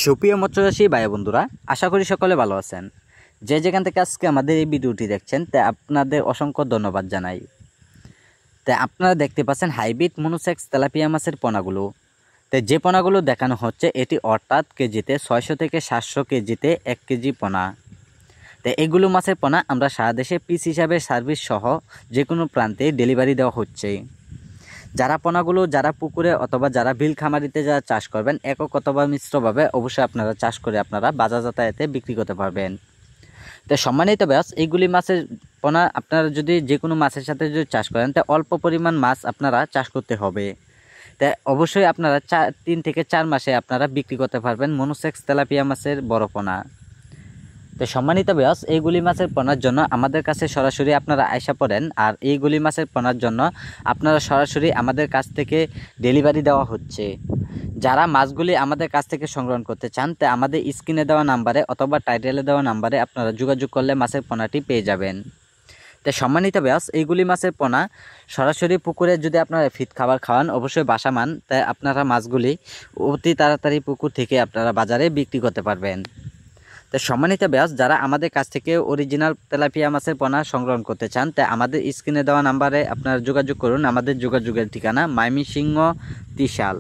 সুপ্রিয় মৎস্যচাষী ভাই বন্ধুরা, আশা করি সকলে ভালো আছেন। যে যেখান থেকে আজকে আমাদের এই ভিডিওটি দেখছেন তা আপনাদের অসংখ্য ধন্যবাদ জানাই। তা আপনারা দেখতে পাচ্ছেন হাইব্রিড মনোসেক্স তেলাপিয়া মাছের পোনাগুলো। তো যে পোনাগুলো দেখানো হচ্ছে এটি অর্থাৎ কেজিতে 600 থেকে 700 কেজিতে 1 কেজি পোনা। তো এগুলো মাছের পোনা আমরা সারা দেশে পিস হিসাবে সার্ভিস সহ যে কোনো প্রান্তে ডেলিভারি দেওয়া হচ্ছে। যারা পোনাগুলো যারা পুকুরে অথবা যারা বিল খামারিতে যারা চাষ করবেন একক অথবা মিশ্রভাবে অবশ্যই আপনারা চাষ করে আপনারা বাজার যাতায়াতে বিক্রি করতে পারবেন। তো সম্মানিত ব্যাস, এইগুলি মাছের পোনা আপনারা যদি যে কোনো মাছের সাথে যদি চাষ করেন তা অল্প পরিমাণ মাছ আপনারা চাষ করতে হবে। তা অবশ্যই আপনারা 3 থেকে 4 মাসে আপনারা বিক্রি করতে পারবেন মনোসেক্স তেলাপিয়া মাছের বড় পোনা। তো সম্মানিত ব্যাস, এইগুলি মাছের পোনার জন্য আমাদের কাছে সরাসরি আপনারা আয়সা পড়েন, আর এইগুলি মাছের পোনার জন্য আপনারা সরাসরি আমাদের কাছ থেকে ডেলিভারি দেওয়া হচ্ছে। যারা মাছগুলি আমাদের কাছ থেকে সংগ্রহ করতে চান তা আমাদের স্ক্রিনে দেওয়া নাম্বারে অথবা টাইটেলে দেওয়া নাম্বারে আপনারা যোগাযোগ করলে মাছের পোনাটি পেয়ে যাবেন। তো সম্মানিত ব্যাস, এইগুলি মাছের পোনা সরাসরি পুকুরে যদি আপনারা ফিট খাবার খাওয়ান অবশ্যই বাসা মান, তাই আপনারা মাছগুলি অতি তাড়াতাড়ি পুকুর থেকে আপনারা বাজারে বিক্রি করতে পারবেন। তো সম্মানিত ব্যাস, যারা আমাদের কাছ থেকে অরিজিনাল তেলাপিয়া মাছের পোনা সংগ্রহ করতে চান তা আমাদের স্ক্রিনে দেওয়া নাম্বারে আপনারা যোগাযোগ করুন। আমাদের যোগাযোগের ঠিকানা ময়মনসিংহ ত্রিশাল।